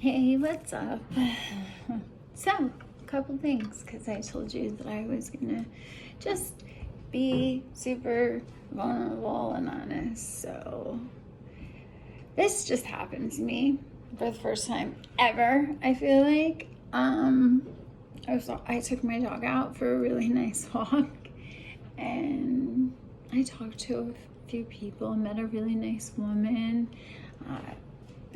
Hey, what's up? So, a couple things, because I told you that I was gonna just be super vulnerable and honest. So, this just happened to me for the first time ever, I feel like. I took my dog out for a really nice walk, and I talked to a few people, met a really nice woman.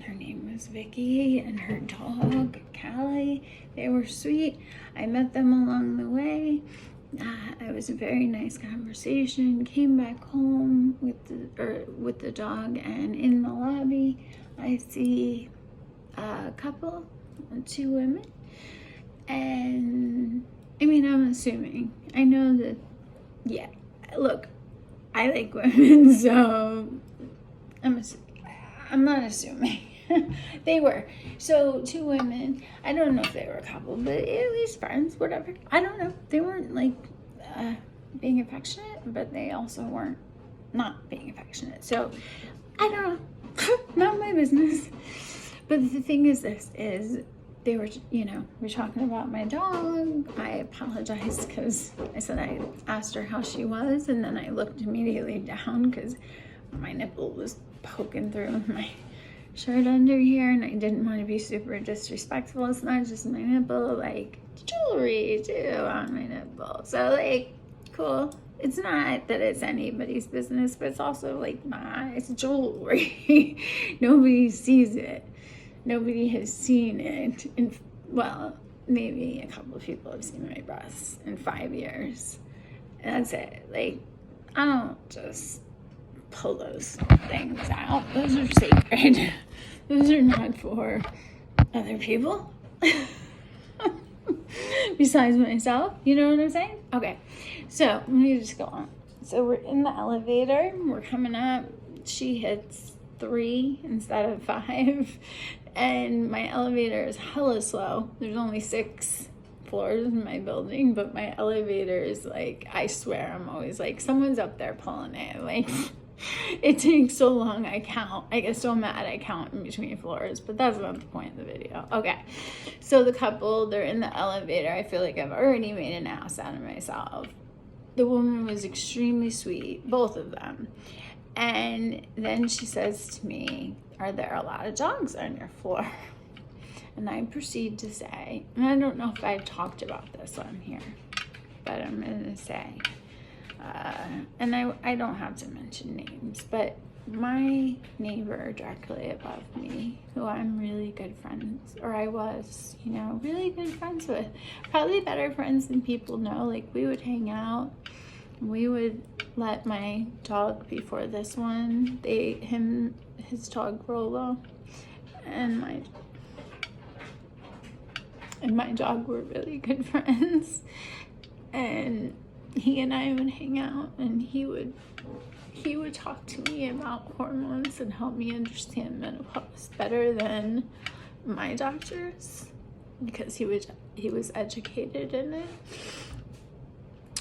Her name was Vicky, and her dog, Callie. They were sweet. I met them along the way. It was a very nice conversation. Came back home with the dog, and in the lobby, I see a couple, two women. And I mean, I'm assuming. I know that, yeah, look, I like women, so I'm not assuming. They were. So, two women. I don't know if they were a couple, but at least friends, whatever. I don't know. They weren't like being affectionate, but they also weren't not being affectionate. So, I don't know. Not my business. But the thing is they were, we're talking about my dog. I apologized because I said I asked her how she was, and then I looked immediately down because my nipple was poking through my shirt under here, and I didn't want to be super disrespectful. It's not just my nipple, like jewelry too on my nipple. So like, cool. It's not that it's anybody's business, but it's also like, nah, it's jewelry. Nobody sees it. Nobody has seen it. Well, maybe a couple of people have seen my breasts in 5 years. And that's it. Like, I don't just pull those things out. Those are sacred. Those are not for other people. Besides myself, you know what I'm saying? Okay, so let me just go on. So we're in the elevator. We're coming up. She hits 3 instead of 5. And my elevator is hella slow. There's only 6 floors in my building, but my elevator is like, I swear, I'm always like, someone's up there pulling it. Like, it takes so long, I count. I get so mad I count in between floors, but that's not the point of the video. Okay, so the couple, they're in the elevator. I feel like I've already made an ass out of myself. The woman was extremely sweet, both of them. And then she says to me, are there a lot of dogs on your floor? And I proceed to say, and I don't know if I've talked about this on here, but I'm going to say, and I don't have to mention names, but my neighbor directly above me, who I'm really good friends, or I was, really good friends with, probably better friends than people know. Like, we would hang out. We would let my dog, before this one, his dog Rolo, and my dog were really good friends, and he and I would hang out, and he would talk to me about hormones and help me understand menopause better than my doctors, because he was educated in it,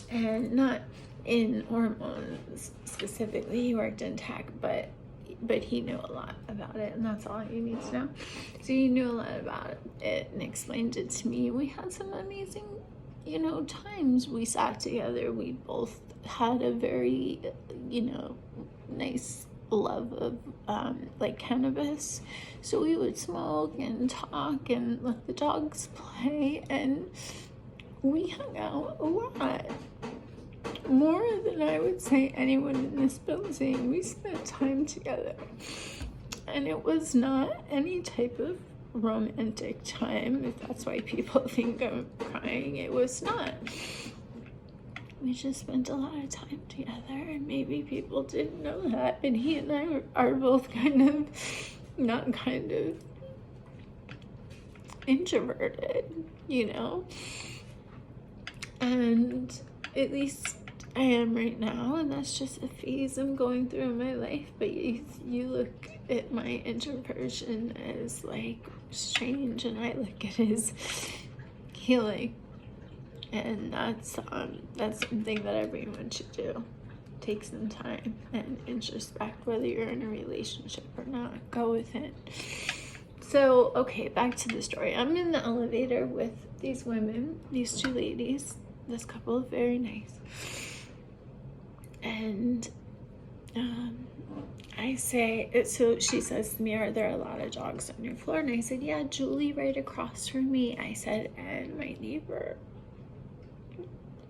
and not in hormones specifically. He worked in tech, but he knew a lot about it, and that's all you need to know. So he knew a lot about it and explained it to me. We had some amazing, times. We sat together. We both had a very, nice love of like cannabis. So we would smoke and talk and let the dogs play, and we hung out a lot. More than I would say anyone in this building. We spent time together, and it was not any type of romantic time, if that's why people think I'm crying. It was not. We just spent a lot of time together, and maybe people didn't know that, and he and I are both introverted, and at least I am right now, and that's just a phase I'm going through in my life. But you look at my introversion as like strange, and I look at it as healing, and that's something that everyone should do. Take some time and introspect, whether you're in a relationship or not. Go with it. So, okay, back to the story. I'm in the elevator with these women, these two ladies, this couple, very nice. And I say, so she says to me, are there a lot of dogs on your floor? And I said, yeah, Julie right across from me. I said, and my neighbor.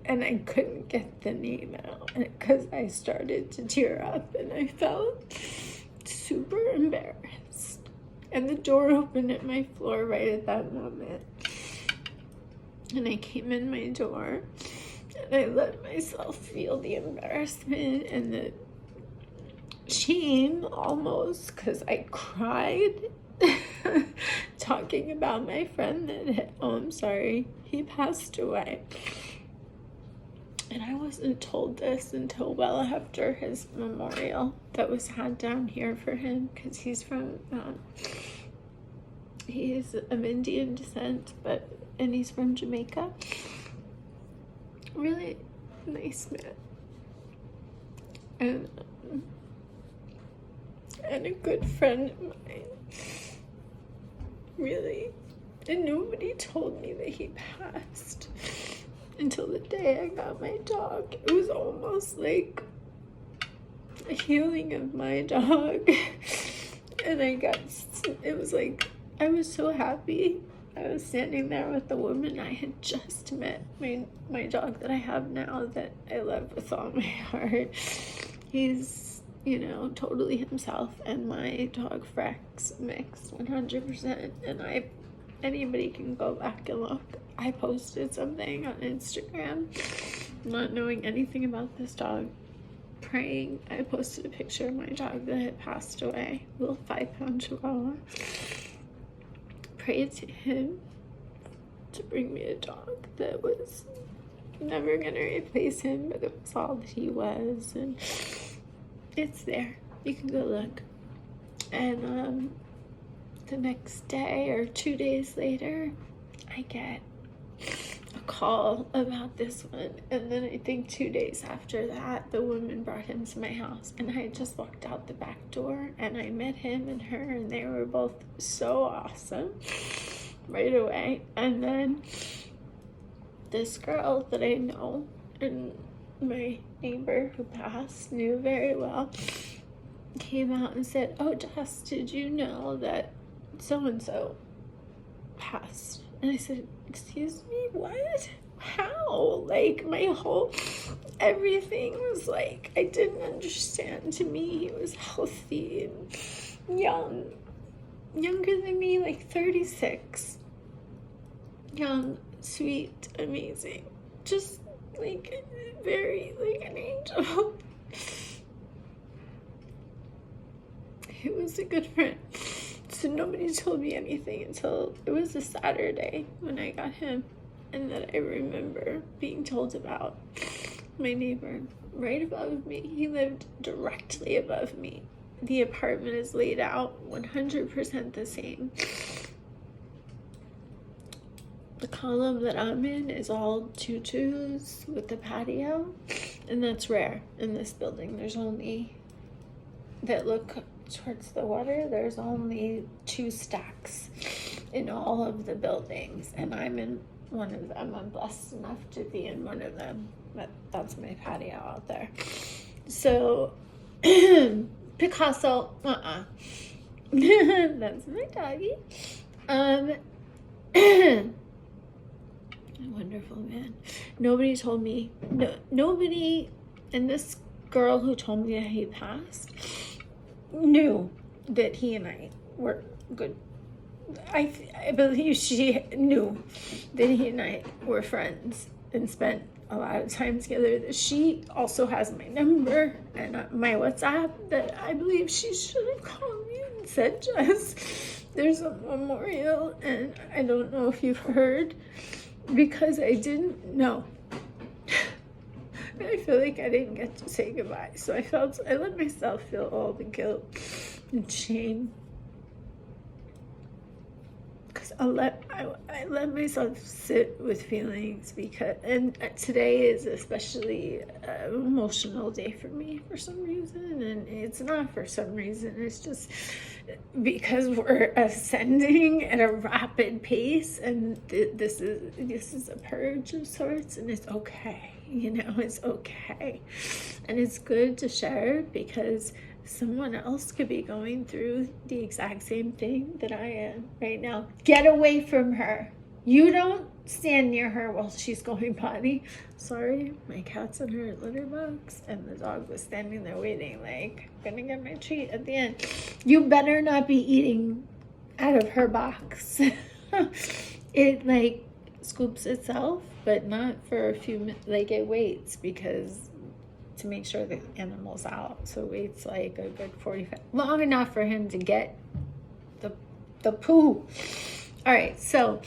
And I couldn't get the name out because I started to tear up and I felt super embarrassed. And the door opened at my floor right at that moment. And I came in my door and I let myself feel the embarrassment and the shame almost, because I cried talking about my friend that, I'm sorry, he passed away. And I wasn't told this until well after his memorial that was had down here for him, because he's from, he's of Indian descent, and he's from Jamaica. Really nice man. And a good friend of mine. Really. And nobody told me that he passed until the day I got my dog. It was almost like a healing of my dog. And it was like, I was so happy. I was standing there with the woman I had just met, my dog that I have now that I love with all my heart. He's, totally himself, and my dog Frex mixed 100%. And anybody can go back and look. I posted something on Instagram, not knowing anything about this dog, praying. I posted a picture of my dog that had passed away, a little 5-pound Chihuahua. Prayed to him to bring me a dog that was never gonna replace him, but it was all that he was, and it's there. You can go look. And the next day or 2 days later, I get a call about this one, and then I think 2 days after that, the woman brought him to my house, and I had just walked out the back door, and I met him and her, and they were both so awesome right away. And then this girl that I know and my neighbor who passed knew very well came out and said, oh, Jess, did you know that so-and-so passed? And I said, excuse me, what? How? Like, everything was like, I didn't understand. To me, he was healthy and young. Younger than me, like 36. Young, sweet, amazing. Just, like, very, like an angel. He was a good friend. So nobody told me anything until it was a Saturday when I got him, and that I remember being told about my neighbor right above me. He lived directly above me. The apartment is laid out 100% the same. The column that I'm in is all tutus with the patio, and that's rare in this building. There's only, that look towards the water, there's only 2 stacks in all of the buildings, and I'm in one of them. I'm blessed enough to be in one of them, but that's my patio out there. So Picasso, that's my doggy. A wonderful man. Nobody told me, nobody, and this girl who told me that he passed knew that he and I were good. I believe she knew that he and I were friends and spent a lot of time together. She also has my number and my WhatsApp, that I believe she should have called me and said, Jess, there's a memorial, and I don't know if you've heard, because I didn't know. I feel like I didn't get to say goodbye. So I let myself feel all the guilt and shame, because relax. I let myself sit with feelings and today is especially an emotional day for me for some reason, and it's not for some reason. It's just because we're ascending at a rapid pace, and this is a purge of sorts, and it's okay. It's okay, and it's good to share because someone else could be going through the exact same thing that I am right now. Get away from her. You don't stand near her while she's going potty. Sorry, my cat's in her litter box and the dog was standing there waiting, like, gonna get my treat at the end. You better not be eating out of her box. It like scoops itself, but not for a few minutes. Like, it waits because to make sure the animal's out. So it waits like a good 45, long enough for him to get the poo. All right, so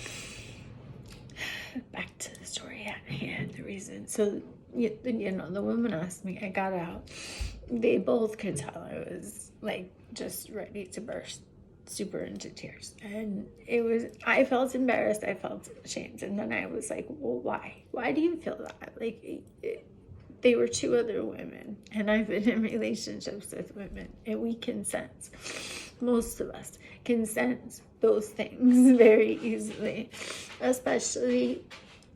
back to the story at hand, the reason. So, the woman asked me, I got out. They both could tell I was like just ready to burst, super into tears. And I felt embarrassed, I felt ashamed. And then I was like, well, why? Why do you feel that? Like, they were two other women, and I've been in relationships with women, and we can sense, most of us can sense those things very easily, especially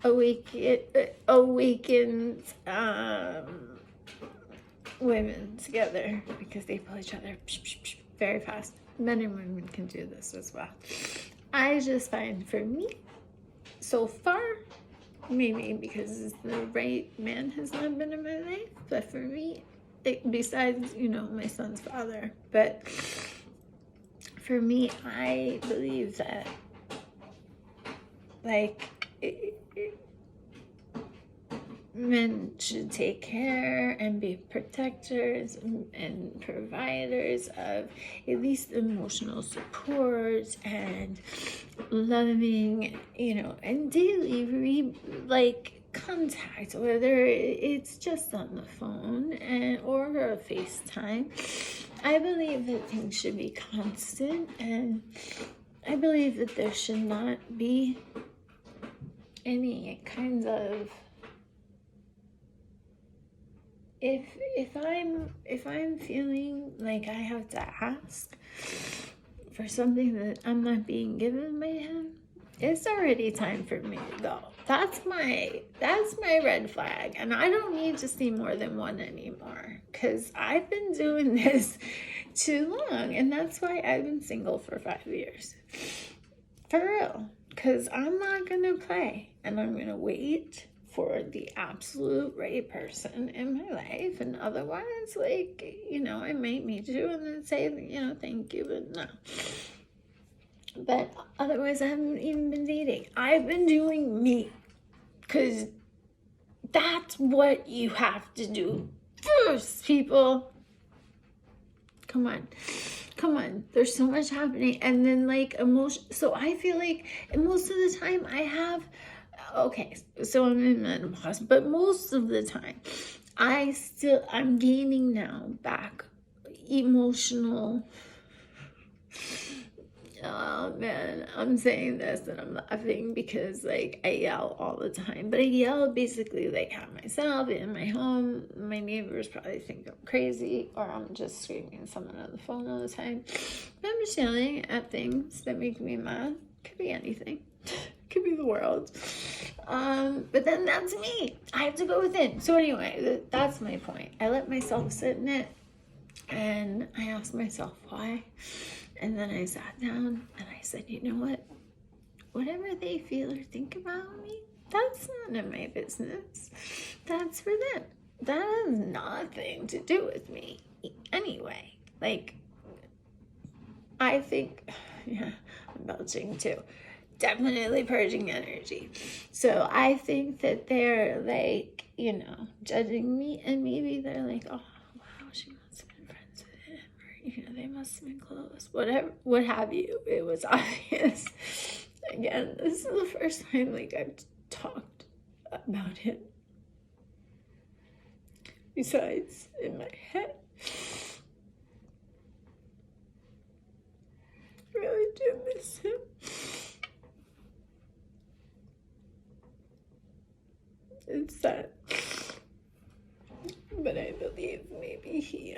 awakened women together, because they pull each other very fast. Men and women can do this as well. I just find, for me, so far, maybe because the right man has not been in my life, but for me, besides, my son's father, but for me, I believe that, like, men should take care and be protectors and providers of at least emotional support and loving, and daily contact, whether it's just on the phone or a FaceTime. I believe that things should be constant, and I believe that there should not be any kinds of, if I'm feeling like I have to ask for something that I'm not being given by him, it's already time for me to go. That's my red flag, and I don't need to see more than one anymore, because I've been doing this too long, and that's why I've been single for 5 years. For real, because I'm not gonna play, and I'm gonna wait for the absolute right person in my life, and otherwise, I might meet you and then say, thank you, but no. But otherwise, I haven't even been dating. I've been doing me, because that's what you have to do first, people. Come on. There's so much happening, and then emotion. So I feel like most of the time I have. Okay, so I'm in menopause, but most of the time, I'm gaining now back emotional. Oh man, I'm saying this and I'm laughing because I yell all the time, but I yell basically at myself in my home. My neighbors probably think I'm crazy, or I'm just screaming at someone on the phone all the time. But I'm just yelling at things that make me mad. Could be anything. Could be the world. But then that's me. I have to go within. So anyway, that's my point. I let myself sit in it, and I asked myself why. And then I sat down and I said, you know what? Whatever they feel or think about me, that's none of my business. That's for them. That has nothing to do with me anyway. I think, yeah, I'm belching too. Definitely purging energy. So I think that they're judging me, and maybe they're like, oh, wow, she must have been friends with him, or they must have been close, whatever, what have you. It was obvious. Again, this is the first time I've talked about him, besides in my head. I really do miss him. mindset. But I believe maybe he,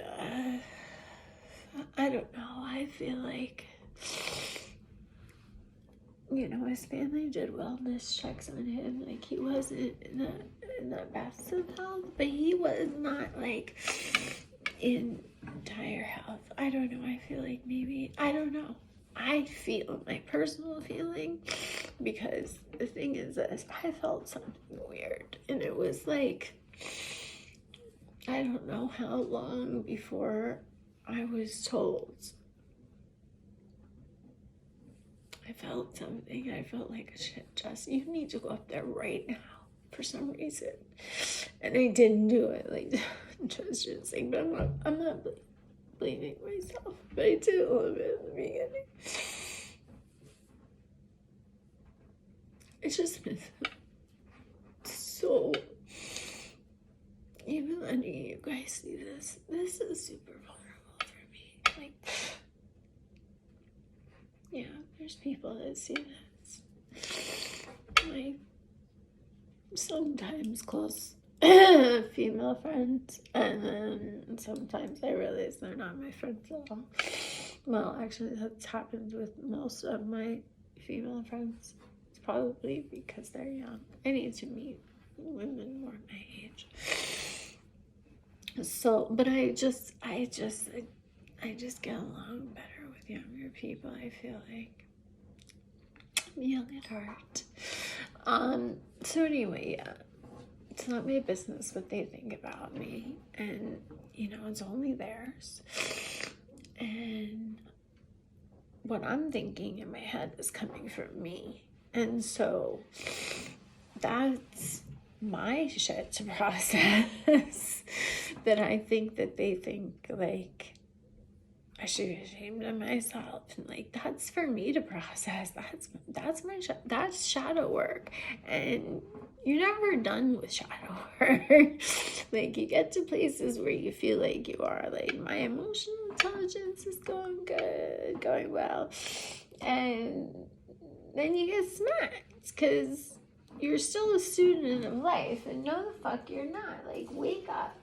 I don't know, I feel like, you know, his family did wellness checks on him. Like, he wasn't in the best of health, but he was not, like, in dire health. I don't know, I feel like maybe, I don't know. I feel my personal feeling, because the thing is this, I felt something weird, and it was like, I don't know how long before I was told. I felt something. I felt like, shit, Jess, you need to go up there right now for some reason. And I didn't do it. Like, just saying, but I'm not blaming myself. But I did a little bit in the beginning. It's just been so, even letting you guys see this is super vulnerable for me. Like, yeah, there's people that see this. Like, sometimes close female friends, and then sometimes I realize they're not my friends at all. Well, actually, that's happened with most of my female friends. It's probably because they're young. I need to meet women more my age. So, but I just get along better with younger people. I feel like I'm young at heart. So anyway, yeah, it's not my business what they think about me, and you know, it's only theirs. And what I'm thinking in my head is coming from me, and so that's my shit to process. That I think that they think like I should be ashamed of myself, and like that's for me to process. That's my that's shadow work, and you're never done with shadow work. Like, you get to places where you feel like you are like, my emotional intelligence is going good, going well, and then you get smacked because you're still a student of life, and no the fuck you're not. Like, wake up.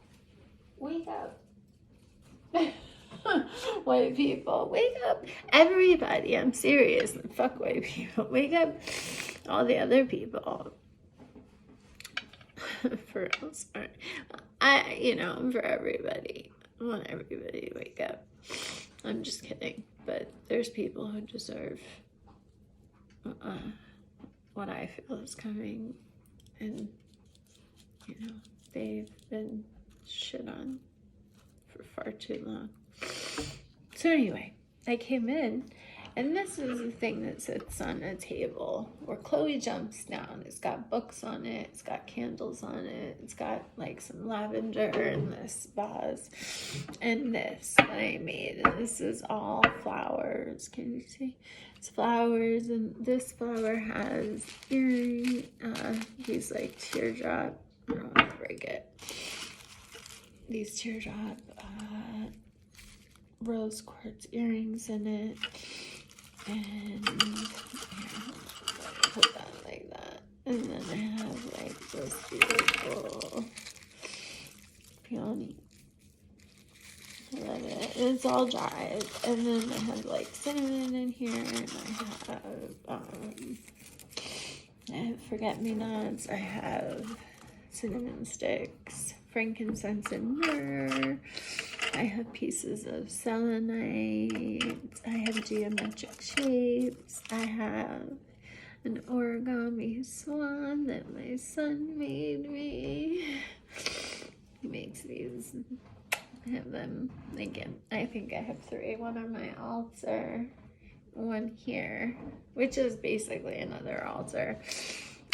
White people, wake up. Everybody, I'm serious. Fuck white people. Wake up. All the other people. For real, sorry. For everybody. I want everybody to wake up. I'm just kidding. But there's people who deserve what I feel is coming. And, they've been shit on for far too long. So anyway, I came in, and this is the thing that sits on a table where Chloe jumps down. It's got books on it. It's got candles on it. It's got like some lavender in this vase, and this that I made. And this is all flowers. Can you see? It's flowers, and this flower has earring. These like teardrop. I don't want to break it. These teardrop rose quartz earrings in it, and put that like that, and then I have like this beautiful peony. I love it. It's all dried, and then I have like cinnamon in here, and I have forget-me-nots. I have cinnamon sticks, frankincense, and myrrh. I have pieces of selenite. I have geometric shapes. I have an origami swan that my son made me. He makes these. I have them again. I think I have 3. One on my altar, one here, which is basically another altar.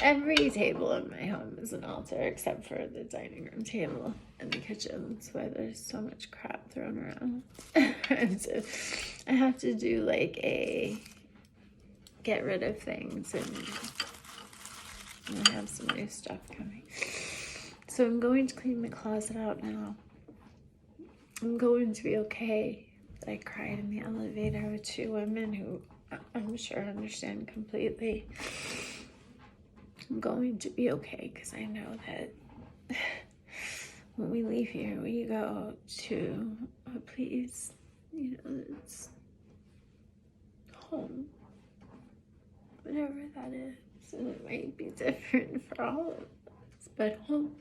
Every table in my home is an altar except for the dining room table and the kitchen. That's why there's so much crap thrown around. And so I have to do like a get rid of things, and I have some new stuff coming. So I'm going to clean my closet out now. I'm going to be okay. I cried in the elevator with 2 women who I'm sure understand completely. I'm going to be okay, because I know that when we leave here, we go to a place, it's home, whatever that is. And it might be different for all of us, but home.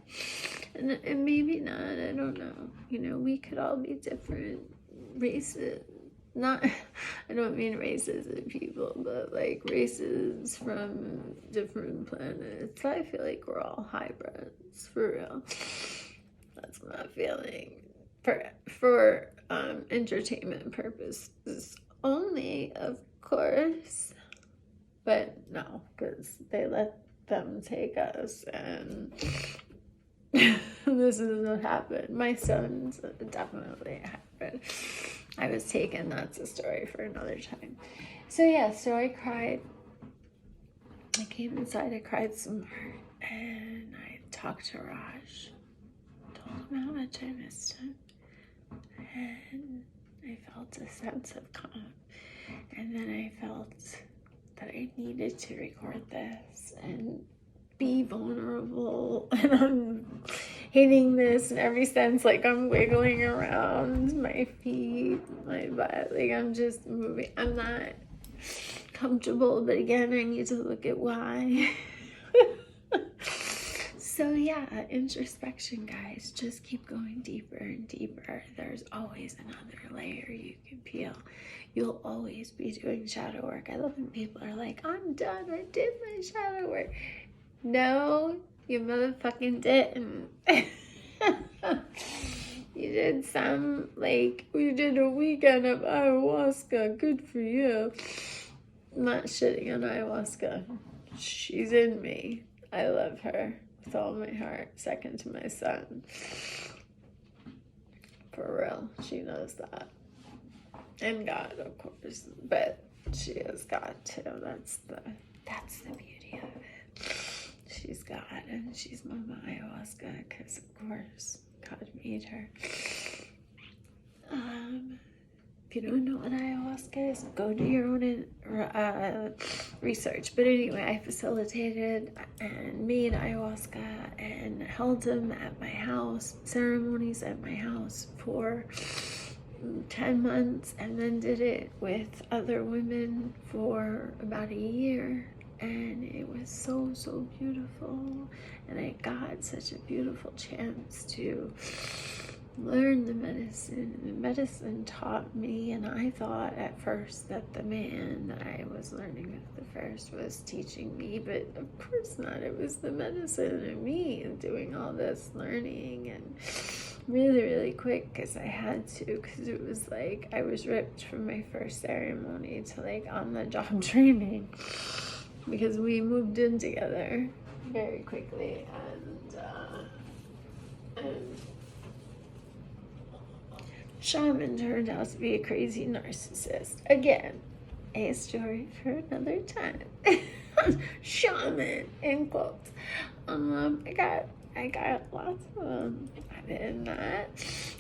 And maybe not, I don't know. We could all be different races. Not, I don't mean races of people, but like races from different planets. I feel like we're all hybrids, for real. That's my feeling. For entertainment purposes only, of course. But no, because they let them take us, and this is what happened. My son's definitely happened. I was taken. That's a story for another time. So yeah, so I cried. I came inside, I cried some more, and I talked to Raj. Told him how much I missed him. And I felt a sense of calm. And then I felt that I needed to record this and be vulnerable. And I'm hitting this in every sense, like I'm wiggling around my feet, my butt, like I'm just moving. I'm not comfortable, but again, I need to look at why. So yeah, introspection, guys. Just keep going deeper and deeper. There's always another layer you can peel. You'll always be doing shadow work. I love when people are like, I'm done, I did my shadow work. No, you motherfucking didn't. You did some, like, we did a weekend of ayahuasca. Good for you. I'm not shitting on ayahuasca. She's in me. I love her with all my heart. Second to my son. For real. She knows that. And God, of course. But she has God too. That's the beauty of it. She's God and she's Mama Ayahuasca, because of course God made her. If you don't know what ayahuasca is, go do your own research. But anyway, I facilitated and made ayahuasca and held them at my house, ceremonies at my house for 10 months, and then did it with other women for about a year. And it was so, so beautiful. And I got such a beautiful chance to learn the medicine. The medicine taught me, and I thought at first that the man that I was learning with the first was teaching me, but of course not. It was the medicine and me doing all this learning, and really, really quick, because I had to, because it was like I was ripped from my first ceremony to like on-the-job training, because we moved in together very quickly, and shaman turned out to be a crazy narcissist. Again, a story for another time. Shaman, in quotes. I got lots of them. I did that.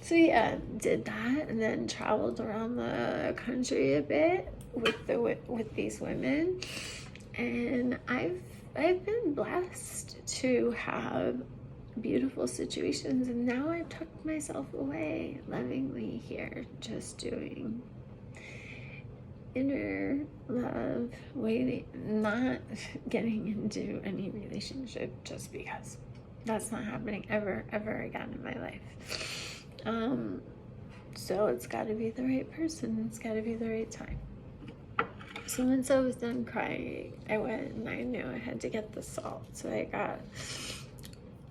So yeah, did that, and then traveled around the country a bit with these women, and I've been blessed to have beautiful situations, and now I've tucked myself away lovingly here, just doing inner love, waiting, not getting into any relationship just because. That's not happening ever again in my life. So it's got to be the right person. It's got to be the right time. So once I was done crying, I went and I knew I had to get the salt. So I got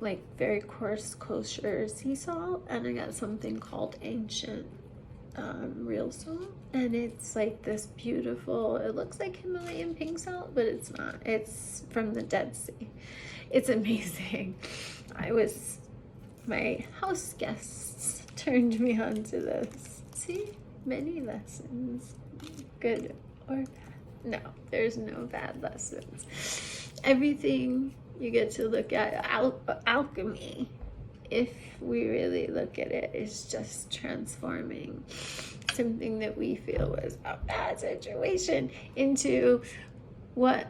like very coarse kosher sea salt, and I got something called ancient real salt, and it's like this beautiful, it looks like Himalayan pink salt, but it's not. It's from the Dead Sea. It's amazing. My house guests turned me on to this. See, many lessons, good or bad. No, there's no bad lessons. Everything you get to look at, alchemy, if we really look at it, is just transforming something that we feel was a bad situation into what,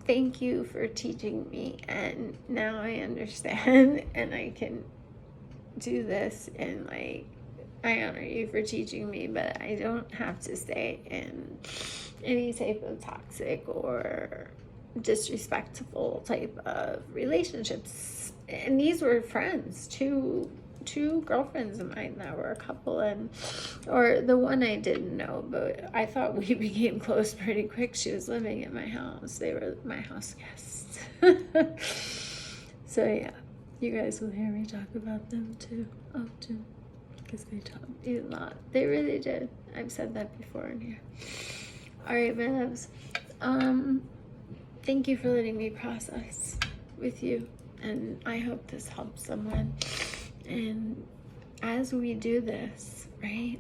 thank you for teaching me, and now I understand and I can do this, and like, I honor you for teaching me, but I don't have to stay in any type of toxic or disrespectful type of relationships. And these were friends, two girlfriends of mine that were a couple, and or the one I didn't know, but I thought we became close pretty quick. She was living at my house. They were my house guests. So yeah, you guys will hear me talk about them too often, because they taught me a lot. They really did. I've said that before in here. All right, my loves. Thank you for letting me process with you, and I hope this helps someone. And as we do this, right,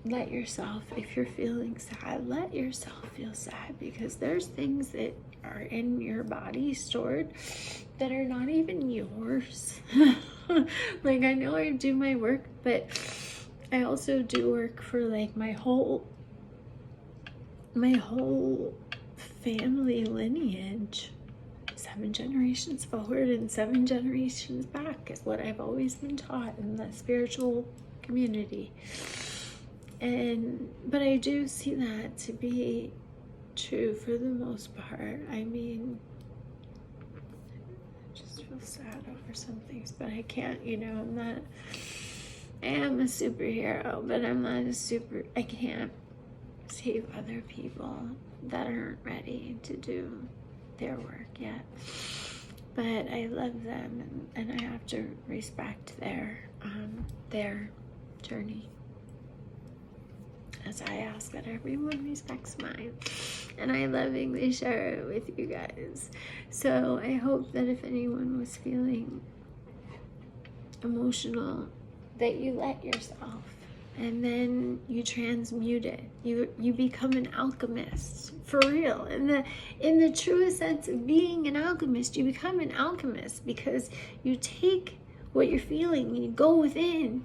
let yourself, if you're feeling sad, let yourself feel sad, because there's things that are in your body stored that are not even yours. Like, I know I do my work, but I also do work for like my whole family lineage. 7 generations forward and 7 generations back is what I've always been taught in the spiritual community. But I do see that to be true for the most part. I mean, I just feel sad over some things, but I can't, I am a superhero, but I'm not I can't save other people that aren't ready to do their work yet. But I love them, and I have to respect their journey, as I ask that everyone respects mine. And I lovingly share it with you guys. So I hope that if anyone was feeling emotional, that you let yourself, and then you transmute it. You become an alchemist, for real. In the truest sense of being an alchemist, you become an alchemist, because you take what you're feeling and you go within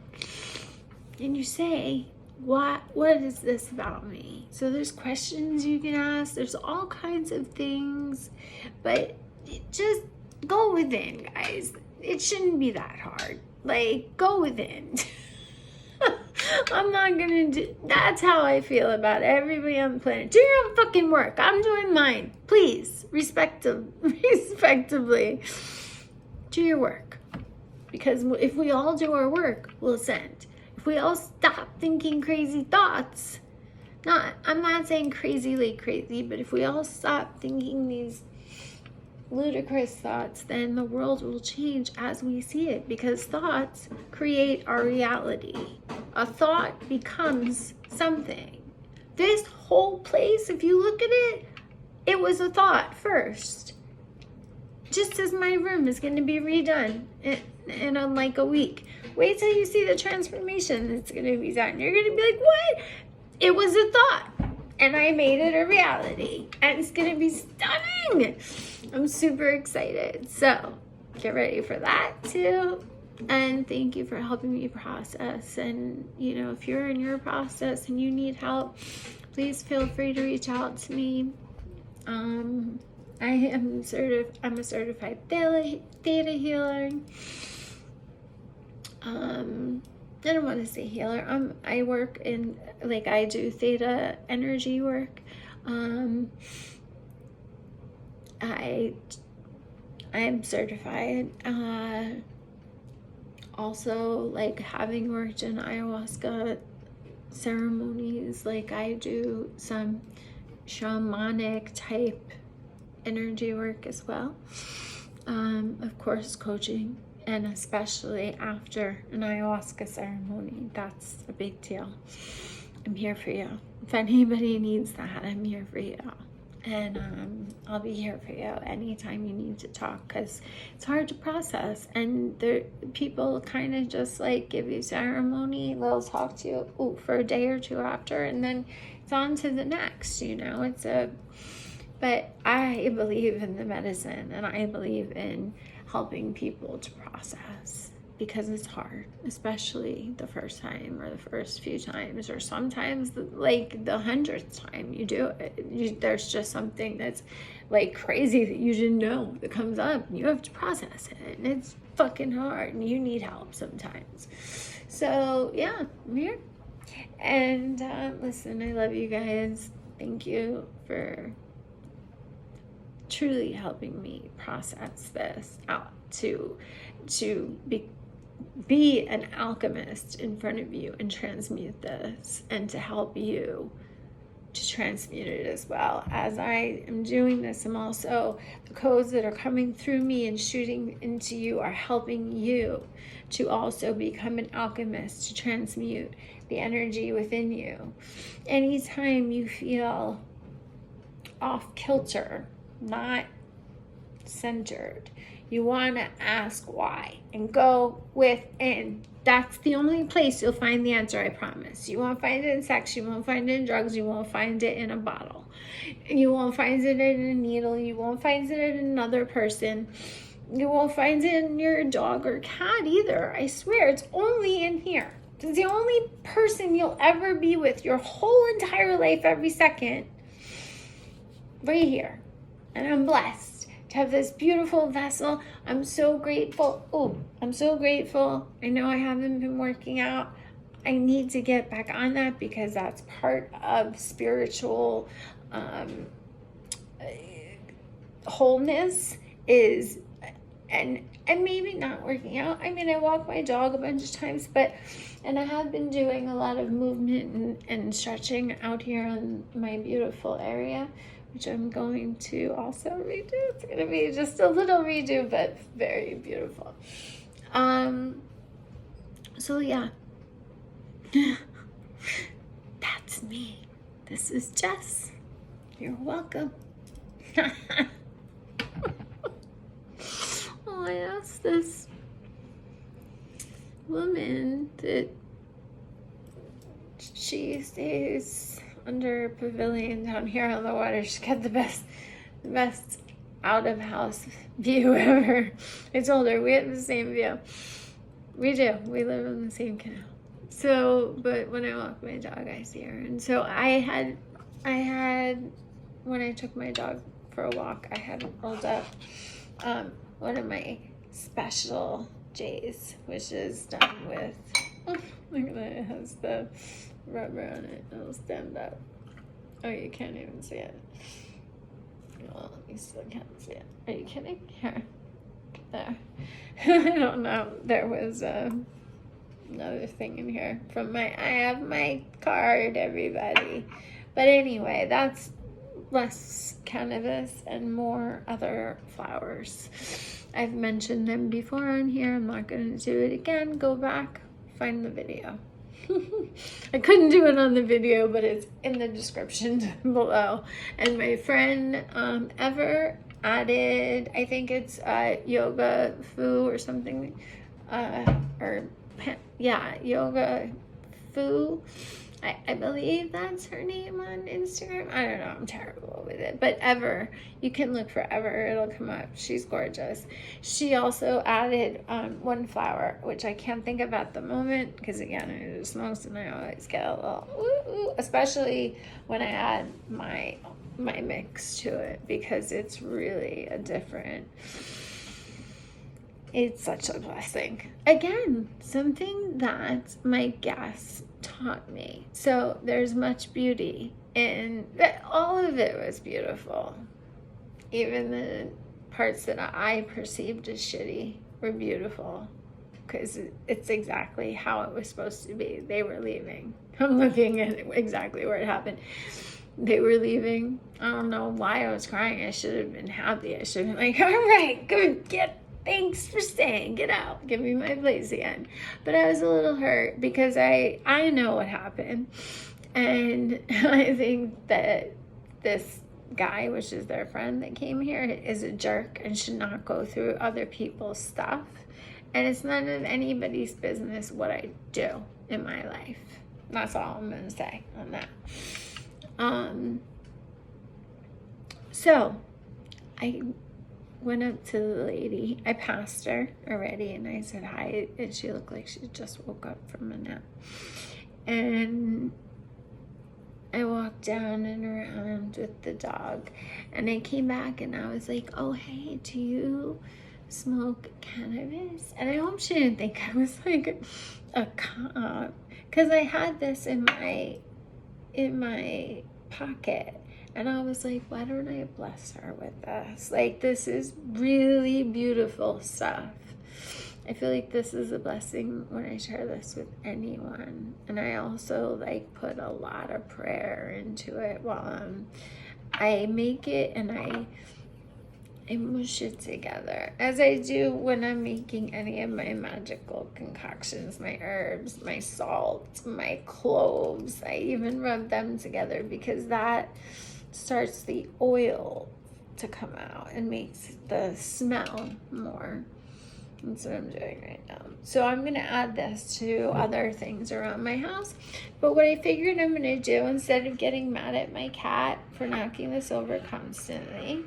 and you say, what is this about me? So there's questions you can ask. There's all kinds of things, but just go within, guys. It shouldn't be that hard. Like, go within. I'm not gonna do, that's how I feel about everybody on the planet. Do your own fucking work. I'm doing mine. Please, respectably, do your work. Because if we all do our work, we'll ascend. If we all stop thinking crazy thoughts, I'm not saying crazy, but if we all stop thinking these ludicrous thoughts, then the world will change as we see it, because thoughts create our reality. A thought becomes something. This whole place, if you look at it, it was a thought first. Just as my room is going to be redone in like a week. Wait till you see the transformation that's going to be done. You're going to be like, what? It was a thought, and I made it a reality, and it's going to be stunning. I'm super excited. So get ready for that too. And thank you for helping me process. And, if you're in your process and you need help, please feel free to reach out to me. I'm a certified theta healer. I don't want to say healer. I work in, I do theta energy work. I'm certified. Also, having worked in ayahuasca ceremonies, I do some shamanic type energy work as well. Of course, coaching, and especially after an ayahuasca ceremony, that's a big deal. I'm here for you. If anybody needs that, I'm here for you. And I'll be here for you anytime you need to talk, because it's hard to process. And people kind of just give you ceremony. They'll talk to you for a day or two after, and then it's on to the next. But I believe in the medicine, and I believe in helping people to process. because it's hard, especially the first time or the first few times, or sometimes like the 100th time you do it. There's just something that's like crazy that you didn't know that comes up, and you have to process it, and it's fucking hard, and you need help sometimes. So yeah, I'm here. And listen, I love you guys. Thank you for truly helping me process this out, to be an alchemist in front of you and transmute this, and to help you to transmute it as well. As I am doing this, I'm also, the codes that are coming through me and shooting into you are helping you to also become an alchemist, to transmute the energy within you. Anytime you feel off kilter, not centered, you want to ask why and go within. That's the only place you'll find the answer, I promise. You won't find it in sex, you won't find it in drugs, you won't find it in a bottle, you won't find it in a needle, you won't find it in another person, you won't find it in your dog or cat either. I swear, it's only in here. It's the only person you'll ever be with your whole entire life, every second, right here. And I'm blessed to have this beautiful vessel. I'm so grateful. Oh, I'm so grateful. I know I haven't been working out. I need to get back on that, because that's part of spiritual wholeness, is and maybe not working out. I mean, I walk my dog a bunch of times, and I have been doing a lot of movement and stretching out here on my beautiful area, which I'm going to also redo. It's going to be just a little redo, but very beautiful. So yeah, that's me. This is Jess. You're welcome. Well, I asked this woman that she stays under a pavilion down here on the water. She's got the best out of house view ever. I told her we have the same view. We do. We live in the same canal. So, but when I walk my dog, I see her. And so I had when I took my dog for a walk, I had rolled up one of my special J's, which is done with, look at that, it has the rubber on it. It'll stand up. Oh, you can't even see it. Well, you still can't see it. Are you kidding? Here. There. I don't know. There was another thing in here from I have my card, everybody. But anyway, that's less cannabis and more other flowers. I've mentioned them before on here. I'm not going to do it again. Go back, find the video. I couldn't do it on the video, but it's in the description below. And my friend Ever added, I think it's yoga foo or something, yoga foo. I believe that's her name on Instagram. I don't know. I'm terrible with it. But Ever, you can look for Ever. It'll come up. She's gorgeous. She also added one flower, which I can't think of at the moment, because again, I just smokes and I always get a little ooh, especially when I add my mix to it, because it's really a different, it's such a blessing. Again, something that my guests taught me. So there's much beauty in that. All of it was beautiful. Even the parts that I perceived as shitty were beautiful, because it's exactly how it was supposed to be. They were leaving. I'm looking at exactly where it happened. They were leaving. I don't know why I was crying. I should have been happy. I should have been like, all right, good, thanks for staying. Get out. Give me my place again. But I was a little hurt, because I know what happened. And I think that this guy, which is their friend that came here, is a jerk and should not go through other people's stuff. And it's none of anybody's business what I do in my life. That's all I'm going to say on that. So I went up to the lady. I passed her already and I said hi, and she looked like she just woke up from a nap. And I walked down and around with the dog, and I came back and I was like, oh, hey, do you smoke cannabis? And I hope she didn't think I was like a cop, because I had this in my pocket. And I was like, why don't I bless her with this? Like, this is really beautiful stuff. I feel like this is a blessing when I share this with anyone. And I also like put a lot of prayer into it while I make it, and I mush it together, as I do when I'm making any of my magical concoctions, my herbs, my salt, my cloves. I even rub them together because that starts the oil to come out and makes the smell more. That's what I'm doing right now. So I'm going to add this to other things around my house. But what I figured I'm going to do, instead of getting mad at my cat for knocking this over constantly,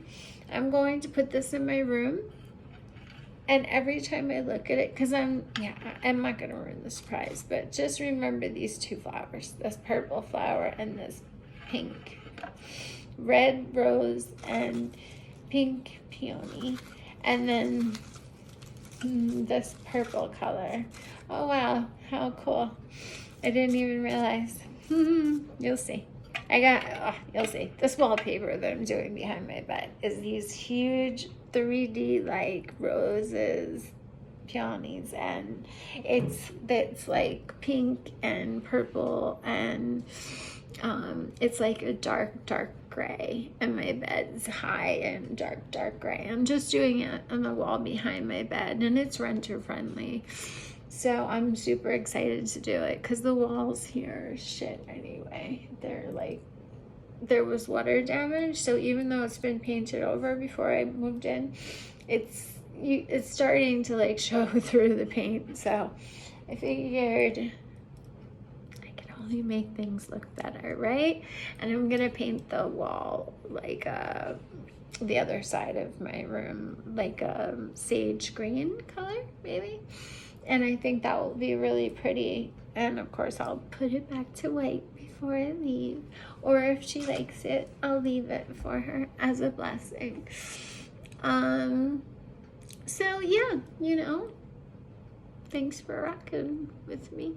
I'm going to put this in my room. And every time I look at it, because I'm not going to ruin the surprise, but just remember these two flowers, this purple flower and this pink. Red rose and pink peony. And then this purple color. Oh wow, how cool. I didn't even realize. You'll see. You'll see. This wallpaper that I'm doing behind my bed is these huge 3D like roses, peonies, and it's like pink and purple, and it's like a dark gray, and my bed's high and dark gray. I'm just doing it on the wall behind my bed, and it's renter friendly, so I'm super excited to do it because the walls here are shit anyway. They're like, there was water damage, so even though it's been painted over before I moved in, it's starting to like show through the paint. So I figured only make things look better, right? And I'm gonna paint the wall like the other side of my room like a sage green color maybe, and I think that will be really pretty. And of course I'll put it back to white before I leave, or if she likes it I'll leave it for her as a blessing. So yeah, thanks for rocking with me.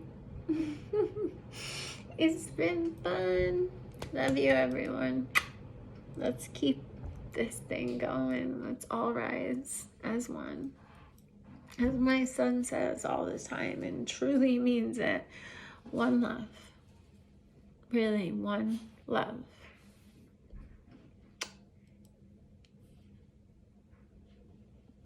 It's been fun. Love you, everyone. Let's keep this thing going. Let's all rise as one. As my son says all the time, and truly means it, one love. Really, one love.